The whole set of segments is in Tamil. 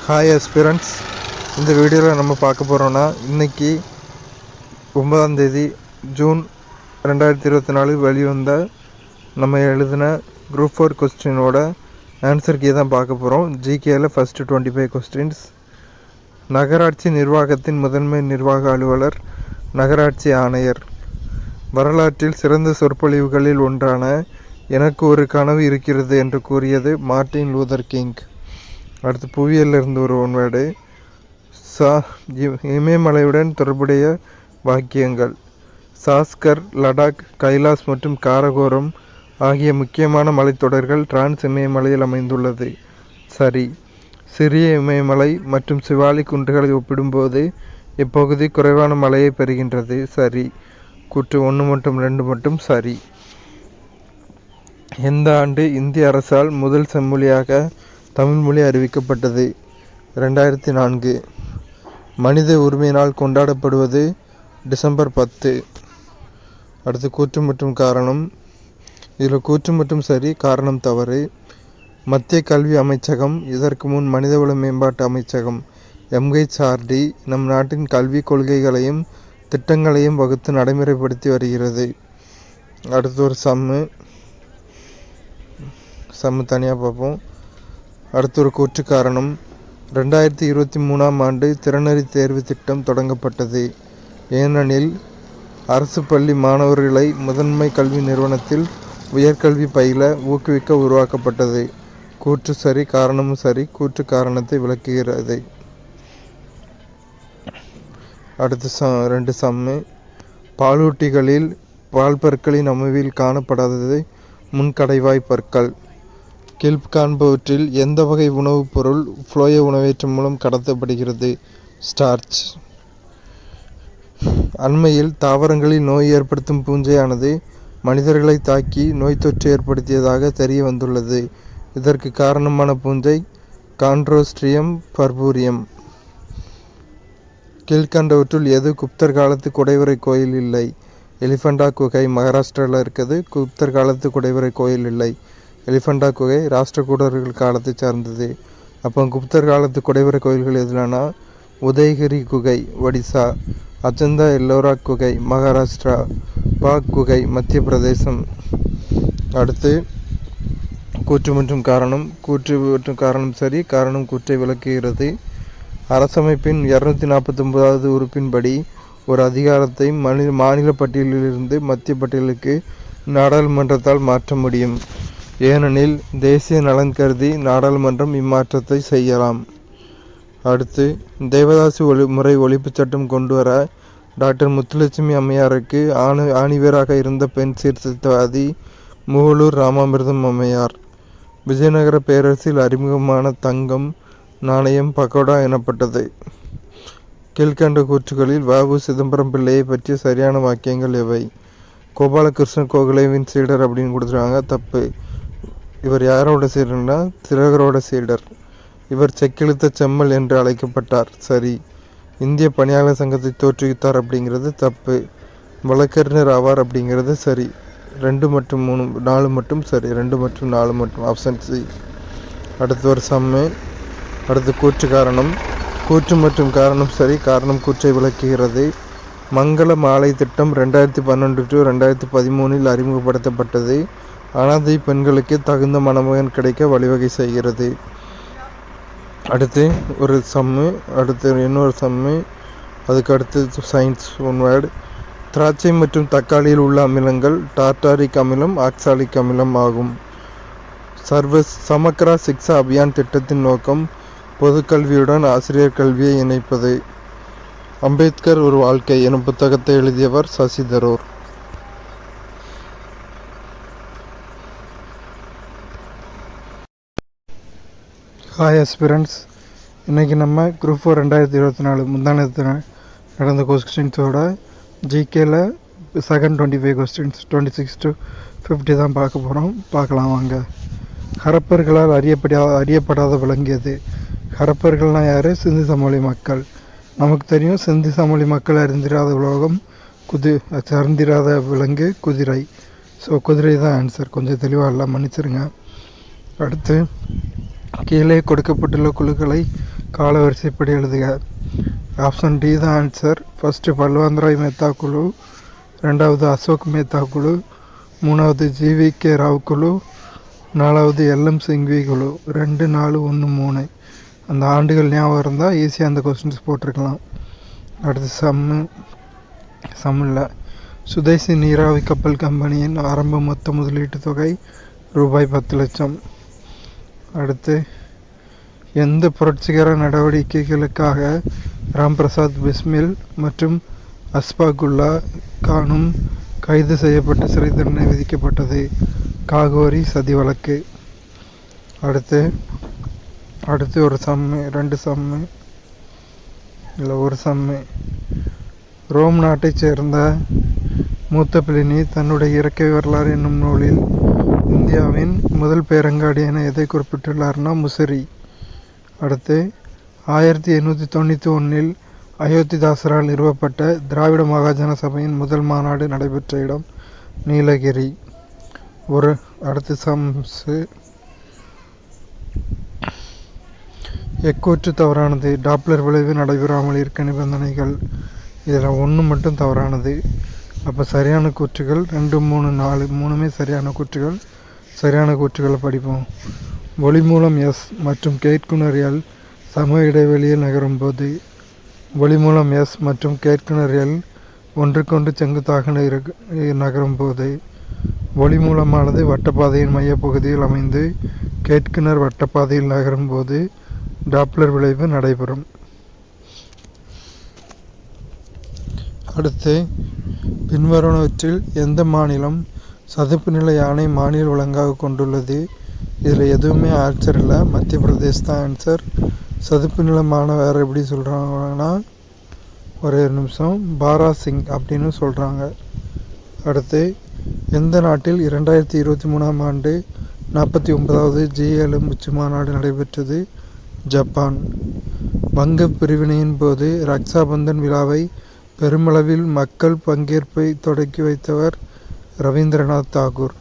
ஹாய் aspirants, இந்த வீடியோவில் நம்ம பார்க்க போகிறோன்னா இன்றைக்கி 9ஆம் தேதி ஜூன் 2024 வெளிவந்த நம்ம எழுதின குரூப் 4 கொஸ்டினோட ஆன்சர் கீ தான் பார்க்க போகிறோம். ஜிகேயில் ஃபஸ்ட்டு 25 கொஸ்டின்ஸ். நகராட்சி நிர்வாகத்தின் முதன்மை நிர்வாக அலுவலர் நகராட்சி ஆணையர். வரலாற்றில் சிறந்த சொற்பொழிவுகளில் ஒன்றான எனக்கு ஒரு கனவு இருக்கிறது என்று கூறியது மார்ட்டின் லூதர் கிங். அடுத்து புவியியலில் இருந்து ஒரு ஒன்வேர்டு. இமயமலையுடன் தொடர்புடைய வாக்கியங்கள். சாஸ்கர், லடாக், கைலாஸ் மற்றும் காரகோரம் ஆகிய முக்கியமான மலைத்தொடர்கள் டிரான்ஸ் இமயமலையில் அமைந்துள்ளது. சரி. சிறிய இமயமலை மற்றும் சிவாலிக் குன்றுகளை ஒப்பிடும்போது இப்பகுதி குறைவான மழையை பெறுகின்றது. சரி. கூற்று 1 மற்றும் 2 மட்டும் சரி. எந்த ஆண்டு இந்திய அரசால் முதல் செம்மொழியாக தமிழ் மொழி அறிவிக்கப்பட்டது? 2004. மனித உரிமை நாள் கொண்டாடப்படுவது டிசம்பர் 10. அடுத்து கூற்று மற்றும் காரணம். இதில் கூற்று மற்றும் சரி, காரணம் தவறு. மத்திய கல்வி அமைச்சகம், இதற்கு முன் மனிதவள மேம்பாட்டு அமைச்சகம் MHRD, நம் நாட்டின் கல்விக் கொள்கைகளையும் திட்டங்களையும் வகுத்து நடைமுறைப்படுத்தி வருகிறது. அடுத்து ஒரு சம்மு தனியாக பார்ப்போம். அடுத்த ஒரு கூற்று காரணம். 2023ஆம் ஆண்டு திறனறி தேர்வு திட்டம் தொடங்கப்பட்டது. ஏனெனில் அரசு பள்ளி மாணவர்களை முதன்மை கல்வி நிறுவனத்தில் உயர்கல்வி பயில ஊக்குவிக்க உருவாக்கப்பட்டது. கூற்று சரி, காரணமும் சரி. கூற்று காரணத்தை விளக்குகிறது. அடுத்து 2 சம்மு. பாலூட்டிகளில் பால்பற்களின் அமைவில் காணப்படாதது முன்கடைவாய் பற்கள். கீழ்காண்பவற்றில் எந்த வகை உணவுப் பொருள் புளோய உணவேற்றம் மூலம் கடத்தப்படுகிறது? ஸ்டார்ச். அண்மையில் தாவரங்களில் நோய் ஏற்படுத்தும் பூஞ்சையானது மனிதர்களை தாக்கி நோய் தொற்று ஏற்படுத்தியதாக தெரிய வந்துள்ளது. இதற்கு காரணமான பூஞ்சை கான்ட்ரோஸ்ட்ரியம் பர்பூரியம். கீழ்கண்டவற்றுள் எது குப்தர் காலத்து குடைவரை கோயில் இல்லை? எலிஃபண்டா குகை மகாராஷ்டிராவில் இருக்குது. குப்தர் காலத்து குடைவரை கோயில் இல்லை. எலிஃபண்டா குகை ராஷ்டிரகூடர்கள் காலத்தை சார்ந்தது. அப்போ குப்தர் காலத்து குடைவரை கோயில்கள் எதுலனா உதயகிரி குகை ஒடிசா, அஜந்தா எல்லோரா குகை மகாராஷ்டிரா, பாக் குகை மத்திய பிரதேசம். அடுத்து கூற்று மற்றும் காரணம். கூற்று மற்றும் காரணம் சரி, காரணம் கூற்றை விளக்குகிறது. அரசமைப்பின் 249வது உறுப்பின்படி ஒரு அதிகாரத்தை மாநில பட்டியலிலிருந்து மத்திய பட்டியலுக்கு நாடாளுமன்றத்தால் மாற்ற முடியும். ஏனெனில் தேசிய நலன் கருதி நாடாளுமன்றம் இம்மாற்றத்தை செய்யலாம். அடுத்து தேவதாசி முறை ஒழிப்புச் சட்டம் கொண்டு வர டாக்டர் முத்துலட்சுமி அம்மையாருக்கு ஆணிவேராக இருந்த பெண் சீர்திருத்தவாதி மூவலூர் ராமாமிர்தம் அம்மையார். விஜயநகர பேரரசில் அறிமுகமான தங்கம் நாணயம் பகோடா எனப்பட்டது. கீழ்கண்ட கூற்றுகளில் வ.உ. சிதம்பரம் பிள்ளையை பற்றிய சரியான வாக்கியங்கள் எவை? கோபாலகிருஷ்ண கோகலேவின் சீடர் அப்படின்னு கொடுத்துருக்காங்க. தப்பு. இவர் யாரோட சீடர்னா திலகரோட சீடர். இவர் செக்கெழுத்த செம்மல் என்று அழைக்கப்பட்டார். சரி. இந்திய பணியாளர் சங்கத்தை தோற்றுவித்தார் அப்படிங்கிறது தப்பு. வழக்கறிஞர் ஆவார் அப்படிங்கிறது சரி. 2 மற்றும் 3 4 மட்டும் சரி. 2 மற்றும் 4 மட்டும் ஆப்ஷன் சி. அடுத்து ஒரு சம்மு. அடுத்து கூற்று காரணம். கூற்று மற்றும் காரணம் சரி, காரணம் கூற்றை விளக்குகிறது. மங்கள மாலை திட்டம் 2012 to 2013 அறிமுகப்படுத்தப்பட்டது. அனாதை பெண்களுக்கு தகுந்த மணமகன் கிடைக்க வழிவகை செய்கிறது. அடுத்து ஒரு சம்மு. அடுத்து இன்னொரு சம்மு. அதுக்கு அடுத்து சயின்ஸ் ஒன்வேர்டு. திராட்சை மற்றும் தக்காளியில் உள்ள அமிலங்கள் டார்டாரிக் அமிலம், ஆக்சாலிக் அமிலம் ஆகும். சமக்ரா சிக்ஷா அபியான் திட்டத்தின் நோக்கம் பொதுக்கல்வியுடன் ஆசிரியர் கல்வியை இணைப்பது. அம்பேத்கர் ஒரு வாழ்க்கை எனும் புத்தகத்தை எழுதியவர் சசி தரூர். ஹாய் aspirants, இன்றைக்கி நம்ம குரூப் 4 2024 முந்தானத்து நடந்த கொஸ்டின்ஸோட ஜிகேயில் செகண்ட் 25 கொஸ்டின்ஸ் 26 to 50 தான் பார்க்க போகிறோம். பார்க்கலாம் வாங்க. ஹரப்பர்களால் அறியப்படாத விளங்கியது. ஹரப்பர்கள்னால் யார்? சிந்து சமவெளி மக்கள். நமக்கு தெரியும் சிந்து சமவெளி மக்கள் அறிந்திராத உலோகம் அறிந்திராத விலங்கு குதிரை. ஸோ குதிரை தான் ஆன்சர். கொஞ்சம் தெளிவாக இல்லை, மன்னிச்சிருங்க. அடுத்து கீழே கொடுக்கப்பட்டுள்ள குழுக்களை காலவரிசைப்படி எழுதுக. ஆப்ஷன் டி தான் ஆன்சர். ஃபஸ்ட்டு பல்வந்த்ராய் மேத்தா குழு, ரெண்டாவது அசோக் மேத்தா குழு, மூணாவது ஜிவிகே ராவ் குழு, நாலாவது எல்எம் சிங்வி குழு. 2, 4, 1, 3 அந்த ஆண்டுகள் ஞாபகம் இருந்தால் ஈஸியாக அந்த கொஸ்டின்ஸ் போட்டிருக்கலாம். அடுத்து சம்மில் சுதேசி நீராவி கப்பல் கம்பெனியின் ஆரம்ப மொத்த முதலீட்டு தொகை ரூபாய் 10 லட்சம். அடுத்து எந்த புரட்சிகர நடவடிக்கைகளுக்காக ராம்பிரசாத் பிஸ்மில் மற்றும் அஸ்பாகுல்லா கானும் கைது செய்யப்பட்டு சிறை தண்டனை விதிக்கப்பட்டது? காகோரி சதி வழக்கு. அடுத்து ஒரு சம்மு, 2 சம்மு இல்லை ஒரு சம்மு. ரோம் நாட்டைச் சேர்ந்த மூத்த பிளினி தன்னுடைய இயற்கை வரலாறு என்னும் நூலில் இந்தியாவின் முதல் பேரங்காடி என எதை குறிப்பிட்டுள்ளார்னா முசிறி. அடுத்து 1891 அயோத்திதாசரால் நிறுவப்பட்ட திராவிட மகாஜன சபையின் முதல் மாநாடு நடைபெற்ற இடம் நீலகிரி. அடுத்து சம்ஸு. எக்கூற்று தவறானது. டாப்ளர் விளைவு நடைபெறாமல் இருக்க நிபந்தனைகள். இதில் 1 மட்டும் தவறானது. அப்போ சரியான கூற்றுகள் 2, 3, 4 மூணுமே சரியான கூற்றுகள். சரியான கூற்றுகளை படிப்போம். ஒளி மூலம் எஸ் மற்றும் கேட்குணர் எல் சம இடைவெளியில் நகரும்போது, ஒளி மூலம் எஸ் மற்றும் கேட்குணர் எல் ஒன்றுக்கொன்று செங்குத்தாக நகரும்போது, ஒளி மூலமானது வட்டப்பாதையின் மையப்பகுதியில் அமைந்து கேட்குணர் வட்டப்பாதையில் நகரும்போது டாப்ளர் விளைவு நடைபெறும். அடுத்து பின்வருவனவற்றில் எந்த மாநிலம் சதுப்பு நில யானை மாநில விலங்காக கொண்டுள்ளது? இதில் எதுவுமே ஆன்சர் இல்லை. மத்திய பிரதேஷ் தான் ஆன்சர். சதுப்பு நிலமான வேறு எப்படி சொல்கிறாங்கன்னா, ஒரே நிமிஷம், பாராசிங் அப்படின்னு சொல்கிறாங்க. அடுத்து எந்த நாட்டில் 2023ஆம் ஆண்டு 49வது G7 உச்சி மாநாடு நடைபெற்றது? ஜப்பான். வங்க பிரிவினையின் போது ரக்ஷாபந்தன் விழாவை பெருமளவில் மக்கள் பங்கேற்பை தொடக்கி வைத்தவர் ரவீந்திரநாத் தாகூர்.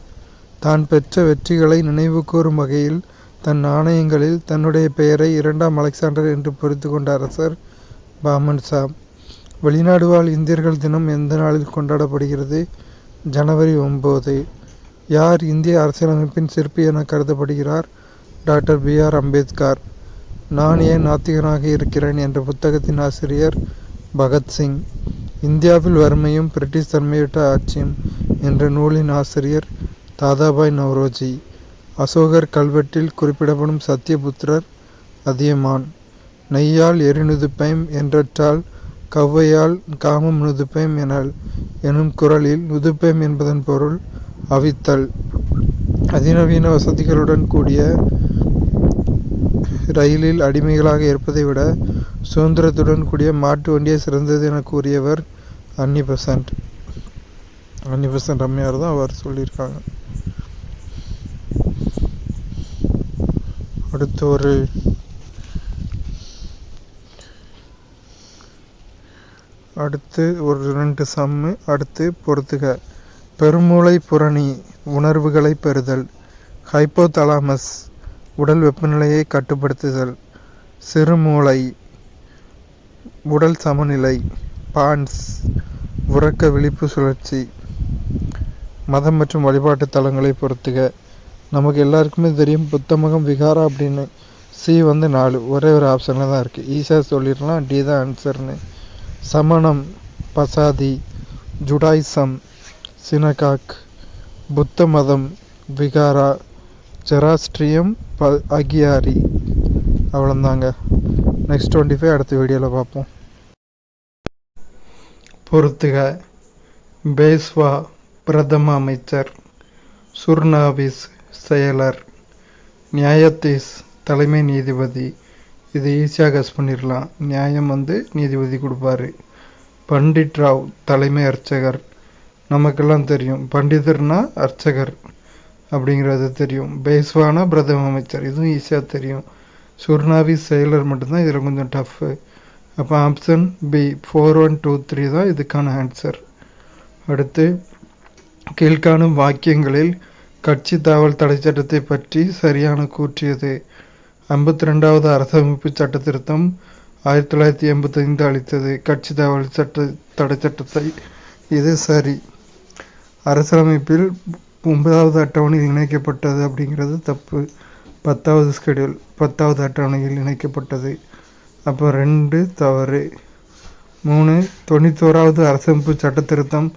தான் பெற்ற வெற்றிகளை நினைவு கூறும் வகையில் தன் நாணயங்களில் தன்னுடைய பெயரை 2ஆம் அலெக்சாண்டர் என்று பொறித்து கொண்ட அரசர் பாமன் ஷா. வெளிநாடு வாழ் இந்தியர்கள் தினம் எந்த நாளில் கொண்டாடப்படுகிறது? ஜனவரி 9. யார் இந்திய அரசியலமைப்பின் சிற்பி என கருதப்படுகிறார்? Doctor B.R. அம்பேத்கர். நான் ஏன் நாத்திகனாக இருக்கிறேன் என்ற புத்தகத்தின் ஆசிரியர் பகத்சிங். இந்தியாவில் வறுமையும் பிரிட்டிஷ் தன்மையிட்ட ஆட்சியும் என்ற நூலின் ஆசிரியர் தாதாபாய் நவ்ரோஜி. அசோகர் கல்வெட்டில் குறிப்பிடப்படும் சத்தியபுத்திரர் அதியமான். நெய்யால் எரிநுதுப்பைம் என்றற்றால் கவ்வையால் காமம் நுதுப்பைம் எனல் எனும் குறளில் நுதுப்பைம் என்பதன் பொருள் அவித்தல். அதிநவீன வசதிகளுடன் கூடிய ரயிலில் அடிமைகளாக இருப்பதை விட சுதந்திரத்துடன் கூடிய மாட்டு வண்டியே சிறந்தது என கூறியவர் அன்னி பெசன்ட் அம்மையார் தான் அவர் சொல்லியிருக்காங்க. அடுத்து ஒரு 2 சம்மு. அடுத்து பொறுத்துக. பெருமூளை புரணி உணர்வுகளை பெறுதல். ஹைப்போதலாமஸ் உடல் வெப்பநிலையை கட்டுப்படுத்துதல். சிறுமூளை உடல் சமநிலை. பான்ஸ் உறக்க விழிப்பு சுழற்சி. மதம் மற்றும் வழிபாட்டு தலங்களை பொறுத்துக. நமக்கு எல்லாருக்குமே தெரியும் புத்தமகம் விகாரா அப்படின்னு. சி 4 ஒரே ஒரு ஆப்ஷனில் தான் இருக்குது. ஈஸியாக சொல்லிடலாம், டி தான் ஆன்சர்னு. சமணம் பசாதி, ஜுடாயிசம் சினகாக், புத்த மதம் விகாரா, ஜெராஸ்ட்ரியம் அகியாரி. அவ்வளோந்தாங்க. நெக்ஸ்ட் 25 அடுத்த வீடியோவில் பார்ப்போம். பொறுத்துக. பேஸ்வா பிரதம அமைச்சர், சுர்னாவிஸ் செயலர், நியாயத்தீஸ் தலைமை நீதிபதி. இது ஈஸியாக கஸ் பண்ணிடலாம். நியாயம் நீதிபதி கொடுப்பாரு. பண்டிட் ராவ் தலைமை அர்ச்சகர். நமக்கெல்லாம் தெரியும், பண்டிதர்னா அர்ச்சகர் அப்படிங்கிறது தெரியும். பேஸ்வானா பிரதம அமைச்சர், இதுவும் ஈஸியாக தெரியும். சுர்னாவிஸ் செயலர் மட்டும்தான் இதில் கொஞ்சம் டஃப்பு. அப்போ ஆப்ஷன் பி 4, 1, 2, 3 தான் இதுக்கான ஆன்சர். அடுத்து கீழ்காணும் வாக்கியங்களில் கட்சி தாவல் தடை சட்டத்தை பற்றி சரியான கூற்றியது. 52வது அரசமைப்பு சட்ட திருத்தம் 1985 அளித்தது கட்சி தாவல் தடை சட்டத்தை. இது சரி. அரசியலமைப்பில் 9வது அட்டவணையில் இணைக்கப்பட்டது அப்படிங்கிறது தப்பு. 10வது ஸ்கெடியூல் 10வது அட்டவணையில் இணைக்கப்பட்டது. அப்போ 2 தவறு. 3 91வது அரசமைப்பு சட்ட திருத்தம்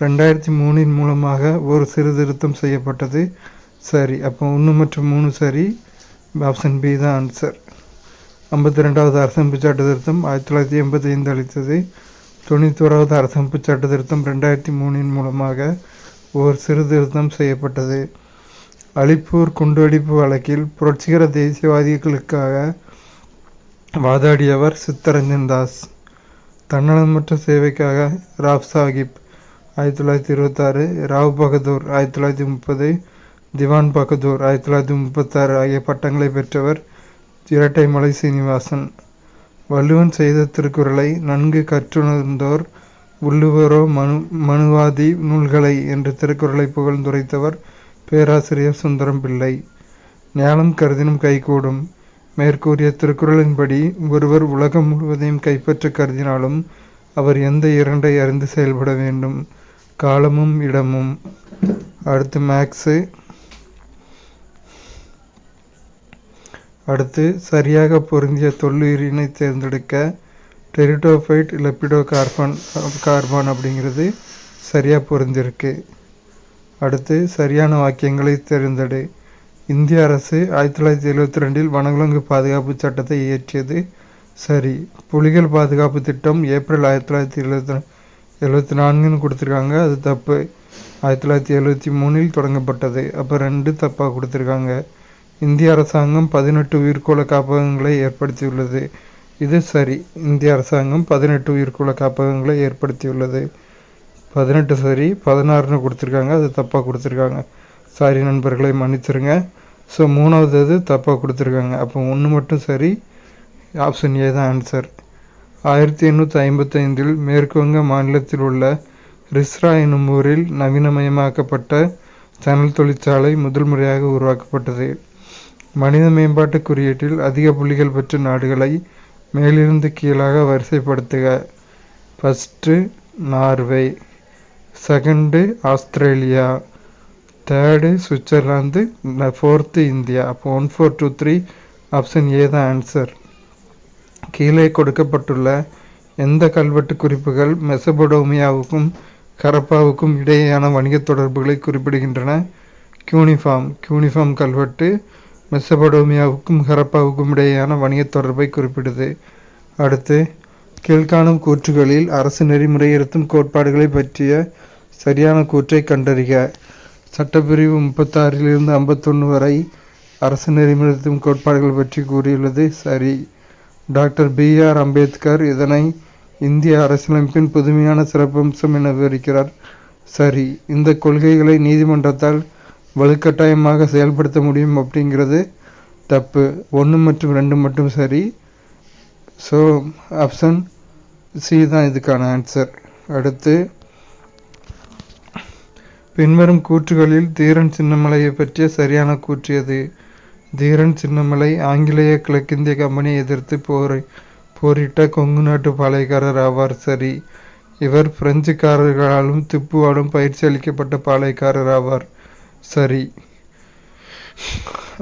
2003 மூலமாக ஒரு சீர்திருத்தம் செய்யப்பட்டது. சரி. அப்போ 1 மற்றும் 3 சரி. ஆப்ஷன் பி தான் ஆன்சர். 52வது அரசமைப்பு சட்ட திருத்தம் 1985 அளித்தது. 91வது அரசமைப்பு சட்ட திருத்தம் 2003 மூலமாக ஒரு சீர்திருத்தம் செய்யப்பட்டது. அலிப்பூர் குண்டுவெடிப்பு வழக்கில் புரட்சிகர தேசியவாதிகளுக்காக வாதாடியவர் சித்தரஞ்சன் தாஸ். தன்னலமற்ற சேவைக்காக ராவ் சாஹிப் 1926, ராவ் பகதூர் 1930, திவான் பகதூர் 1936 ஆகிய பட்டங்களை பெற்றவர் இரட்டைமலை சீனிவாசன். வள்ளுவன் செய்த திருக்குறளை நன்கு கற்றுணர்ந்தோர் உள்ளுவரோ மனுவாதி நூல்களை என்று திருக்குறளை புகழ்ந்துரைத்தவர் பேராசிரியர் சுந்தரம் பிள்ளை. ஞானம் கருதினும் கைகூடும். மேற்கூறிய திருக்குறளின்படி ஒருவர் உலகம் முழுவதையும் கைப்பற்ற கருதினாலும் அவர் எந்த இரண்டை அறிந்து செயல்பட வேண்டும்? காலமும் இடமும். அடுத்து மேக்ஸு. அடுத்து சரியாக பொருந்திய தொல்லுயிரினை தேர்ந்தெடுக்க. டெரிடோஃபைட் லெப்பிடோ கார்பான் அப்படிங்கிறது சரியாக பொருந்திருக்கு. அடுத்து சரியான வாக்கியங்களை தேர்ந்தெடு. இந்திய அரசு 1972 வனவிலங்கு பாதுகாப்பு சட்டத்தை இயற்றியது. சரி. புலிகள் பாதுகாப்பு திட்டம் ஏப்ரல் 1974 கொடுத்துருக்காங்க. அது தப்பு. 1973 தொடங்கப்பட்டது. அப்போ 2 தப்பாக கொடுத்துருக்காங்க. இந்திய அரசாங்கம் 18 உயிர்கோள காப்பகங்களை ஏற்படுத்தியுள்ளது. இது சரி. இந்திய அரசாங்கம் 18 உயிர்கோள காப்பகங்களை ஏற்படுத்தியுள்ளது. 18 சரி. 16 கொடுத்துருக்காங்க. அது தப்பாக கொடுத்துருக்காங்க. சாரி நண்பர்களை மன்னிச்சிருங்க. ஸோ 3வது தப்பாக கொடுத்துருக்காங்க. அப்போ 1 மட்டும் சரி. ஆப்ஷன் ஏ தான் ஆன்சர். 1855 மேற்கு வங்க மாநிலத்தில் உள்ள ரிஸ்ரா என்னும் ஊரில் நவீனமயமாக்கப்பட்ட சணல் தொழிற்சாலை முதல் முறையாக உருவாக்கப்பட்டது. மனித மேம்பாட்டு குறியீட்டில் அதிக புள்ளிகள் பெற்ற நாடுகளை மேலிருந்து கீழாக வரிசைப்படுத்துக. First Norway, second Australia, third Switzerland, 4th India. அப்போ 1, 4, 2, 3 ஆப்ஷன் ஏ தான் ஆன்சர். கீழே கொடுக்கப்பட்டுள்ள எந்த கல்வெட்டு குறிப்புகள் மெசபடோமியாவுக்கும் ஹரப்பாவுக்கும் இடையேயான வணிக தொடர்புகளை குறிப்பிடுகின்றன? கியூனிஃபார்ம் கல்வெட்டு மெசபடோமியாவுக்கும் ஹரப்பாவுக்கும் இடையேயான வணிக தொடர்பை குறிப்பிடுது. அடுத்து கீழ்காணும் கூற்றுகளில் அரசு நெறிமுறையிருத்தும் கோட்பாடுகளை பற்றிய சரியான கூற்றை கண்டறிக. சட்டப்பிரிவு 36 51 வரை அரசு நெறிமுறையிருத்தும் கோட்பாடுகள் பற்றி கூறியுள்ளது சரி. Doctor B.R. அம்பேத்கர் இதனை இந்திய அரசியலமைப்பின் புதுமையான சிறப்பம்சம் என விவரிக்கிறார். சரி. இந்த கொள்கைகளை நீதிமன்றத்தால் வலுக்கட்டாயமாக செயல்படுத்த முடியும் அப்படிங்கிறது தப்பு. 1 மற்றும் 2 மட்டும் சரி. ஸோ ஆப்ஷன் சி தான் இதுக்கான ஆன்சர். அடுத்து பின்வரும் கூற்றுகளில் தீரன் சின்னமலையை பற்றிய சரியான கூற்று எது? தீரன் சின்னமலை ஆங்கிலேய கிழக்கிந்திய கம்பெனியை எதிர்த்து போரிட்ட கொங்கு நாட்டு பாளையக்காரர் ஆவார். சரி. இவர் பிரெஞ்சுக்காரர்களாலும் திப்புவாலும் பயிற்சி அளிக்கப்பட்ட பாளையக்காரர் ஆவார். சரி.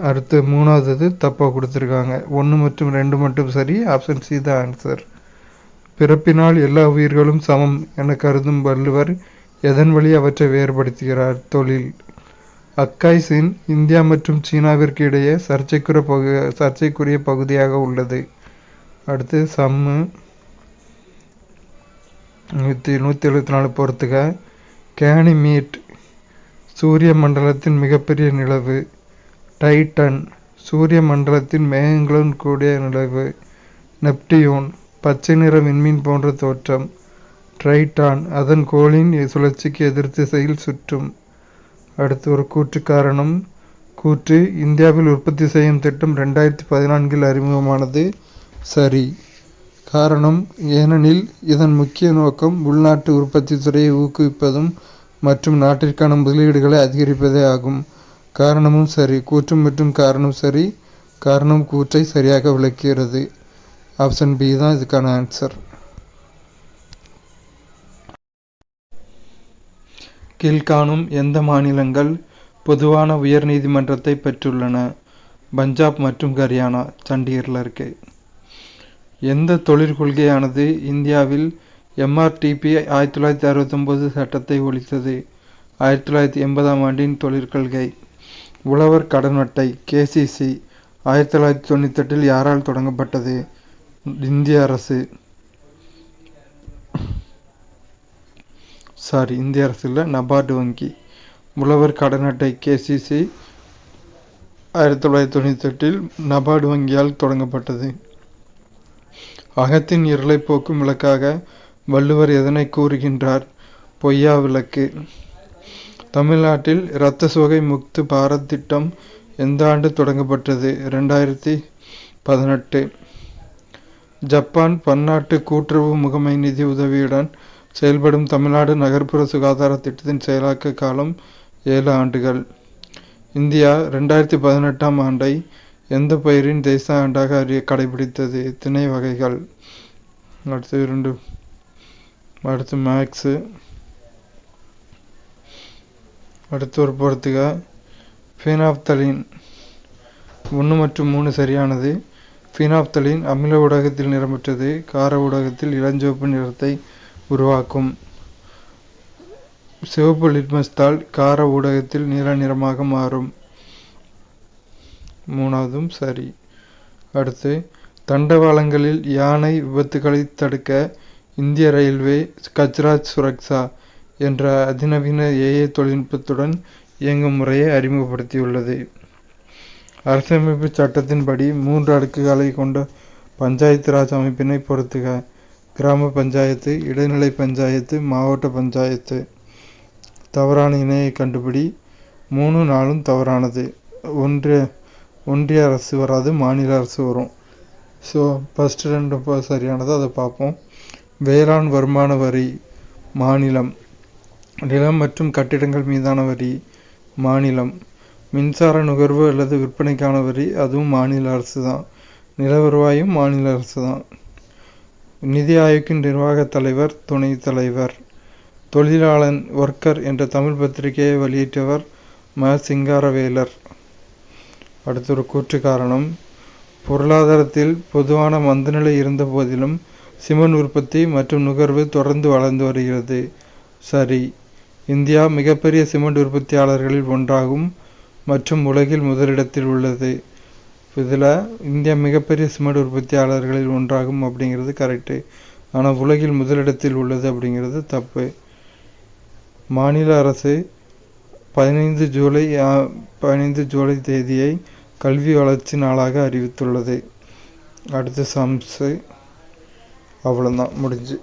அடுத்து 3வது தப்பாக கொடுத்துருக்காங்க. 1 மற்றும் 2 மட்டும் சரி. ஆப்ஷன் சி தான் ஆன்சர். பிறப்பினால் எல்லா உயிர்களும் சமம் என கருதும் வள்ளுவர் எதன் வழி அவற்றை வேறுபடுத்துகிறார்? தொழில். அக்காய்சின் இந்தியா மற்றும் சீனாவிற்கு இடையே சர்ச்சைக்குரிய பகுதியாக உள்ளது. அடுத்து சம்மு 174 பொறுத்துக. கேனிமீட் சூரிய மண்டலத்தின் மிகப்பெரிய நிலவு. டைட்டன் சூரிய மண்டலத்தின் மேகங்களுடன் கூடிய நிலவு. நெப்டியூன் பச்சை நிற விண்மீன் போன்ற தோற்றம். ட்ரைட்டான் அதன் கோளின் சுழற்சிக்கு எதிர் திசையில் சுற்றும். அடுத்து ஒரு கூற்று காரணம். கூற்று இந்தியாவில் உற்பத்தி செய்யும் திட்டம் 2014 அறிமுகமானது. சரி. காரணம் ஏனெனில் இதன் முக்கிய நோக்கம் உள்நாட்டு உற்பத்தி துறையை ஊக்குவிப்பதும் மற்றும் நாட்டிற்கான முதலீடுகளை அதிகரிப்பதே ஆகும். காரணமும் சரி. கூற்று மற்றும் காரணம் சரி. காரணம் கூற்றை சரியாக விளக்குகிறது. ஆப்ஷன் பி தான் இதுக்கான ஆன்சர். கீழ்காணும் எந்த மாநிலங்கள் பொதுவான உயர் நீதிமன்றத்தை பெற்றுள்ளன? பஞ்சாப் மற்றும் ஹரியானா, சண்டிகரில் இருக்கு. எந்த தொழிற்கொள்கையானது இந்தியாவில் MRTP 1969 சட்டத்தை ஒழித்தது? 1980ஆம் ஆண்டின் தொழிற்கொள்கை. உழவர் கடன் அட்டை KCC 1998 யாரால் தொடங்கப்பட்டது? இந்திய அரசு. இந்திய அரசு இல்லை, நபார்டு வங்கி. உழவர் கடன் அட்டை KCC 1998 நபார்டு வங்கியால் தொடங்கப்பட்டது. அகத்தின் இருளை போக்கும் விளக்காக வள்ளுவர் எதனை கூறுகின்றார்? பொய்யா விளக்கு. தமிழ்நாட்டில் இரத்த சோகை முக்து பாரத் திட்டம் எந்த ஆண்டு தொடங்கப்பட்டது? 2018. ஜப்பான் பன்னாட்டு கூட்டுறவு முகமை நிதி உதவியுடன் செயல்படும் தமிழ்நாடு நகர்ப்புற சுகாதார திட்டத்தின் செயலாக்க காலம் 7 ஆண்டுகள். இந்தியா 2018ஆம் ஆண்டை எந்த பயிரின் தேச ஆண்டாக கடைபிடித்தது? திணை வகைகள். அடுத்து மேக்ஸு. அடுத்து ஒரு பொறுத்துக. ஃபீனாப்தலீன் 1 மற்றும் 3 சரியானது. ஃபீனாப்தலீன் அமில ஊடகத்தில் நிறமற்றது, கார ஊடகத்தில் இளஞ்சிவப்பு நிறத்தை உருவாக்கும். சிவப்பு லிட்மஸ் தாள் கார ஊடகத்தில் நீல நிறமாக மாறும். 3வதும் சரி. அடுத்து தண்டவாளங்களில் யானை விபத்துகளை தடுக்க இந்திய ரயில்வே கஜ்ராஜ் சுரக்ஷா என்ற அதிநவீன AI தொழில்நுட்பத்துடன் இயங்கும் முறையை அறிமுகப்படுத்தியுள்ளது. அரசமைப்பு சட்டத்தின்படி 3 அடுக்குகளை கொண்ட பஞ்சாயத்து ராஜ் அமைப்பினை பொறுத்துக. கிராம பஞ்சாயத்து, இடைநிலை பஞ்சாயத்து, மாவட்ட பஞ்சாயத்து. தவறான இணையை கண்டுபிடி. 3, 4 தவறானது. ஒன்றிய அரசு வராது, மாநில அரசு வரும். ஃபர்ஸ்ட் 2 சரியானது, அதை பார்ப்போம். வேளாண் வருமான வரி மாநிலம். நிலம் மற்றும் கட்டிடங்கள் மீதான வரி மாநிலம். மின்சார நுகர்வு அல்லது விற்பனைக்கான வரி அதுவும் மாநில அரசு தான். நில வருவாயும் மாநில அரசு தான். நிதி ஆயோக்கின் நிர்வாக தலைவர், துணைத் தலைவர். தொழிலாளன் ஒர்க்கர் என்ற தமிழ் பத்திரிகையை வெளியிட்டவர் சிங்காரவேலர். அடுத்த ஒரு கூற்று காரணம். பொருளாதாரத்தில் பொதுவான மந்தநிலை இருந்த போதிலும் சிமெண்ட் உற்பத்தி மற்றும் நுகர்வு தொடர்ந்து வளர்ந்து வருகிறது. சரி. இந்தியா மிகப்பெரிய சிமெண்ட் உற்பத்தியாளர்களில் ஒன்றாகும் மற்றும் உலகில் முதலிடத்தில் உள்ளது. இதில் இந்தியா மிகப்பெரிய சிமெண்ட் உற்பத்தியாளர்களில் ஒன்றாகும் அப்படிங்கிறது கரெக்டு. ஆனால் உலகில் முதலிடத்தில் உள்ளது அப்படிங்கிறது தப்பு. மாநில அரசு 15 ஜூலை தேதியை கல்வி வளர்ச்சி நாளாக அறிவித்துள்ளது. அடுத்த சம்ஸு. அவ்வளோதான், முடிஞ்சு.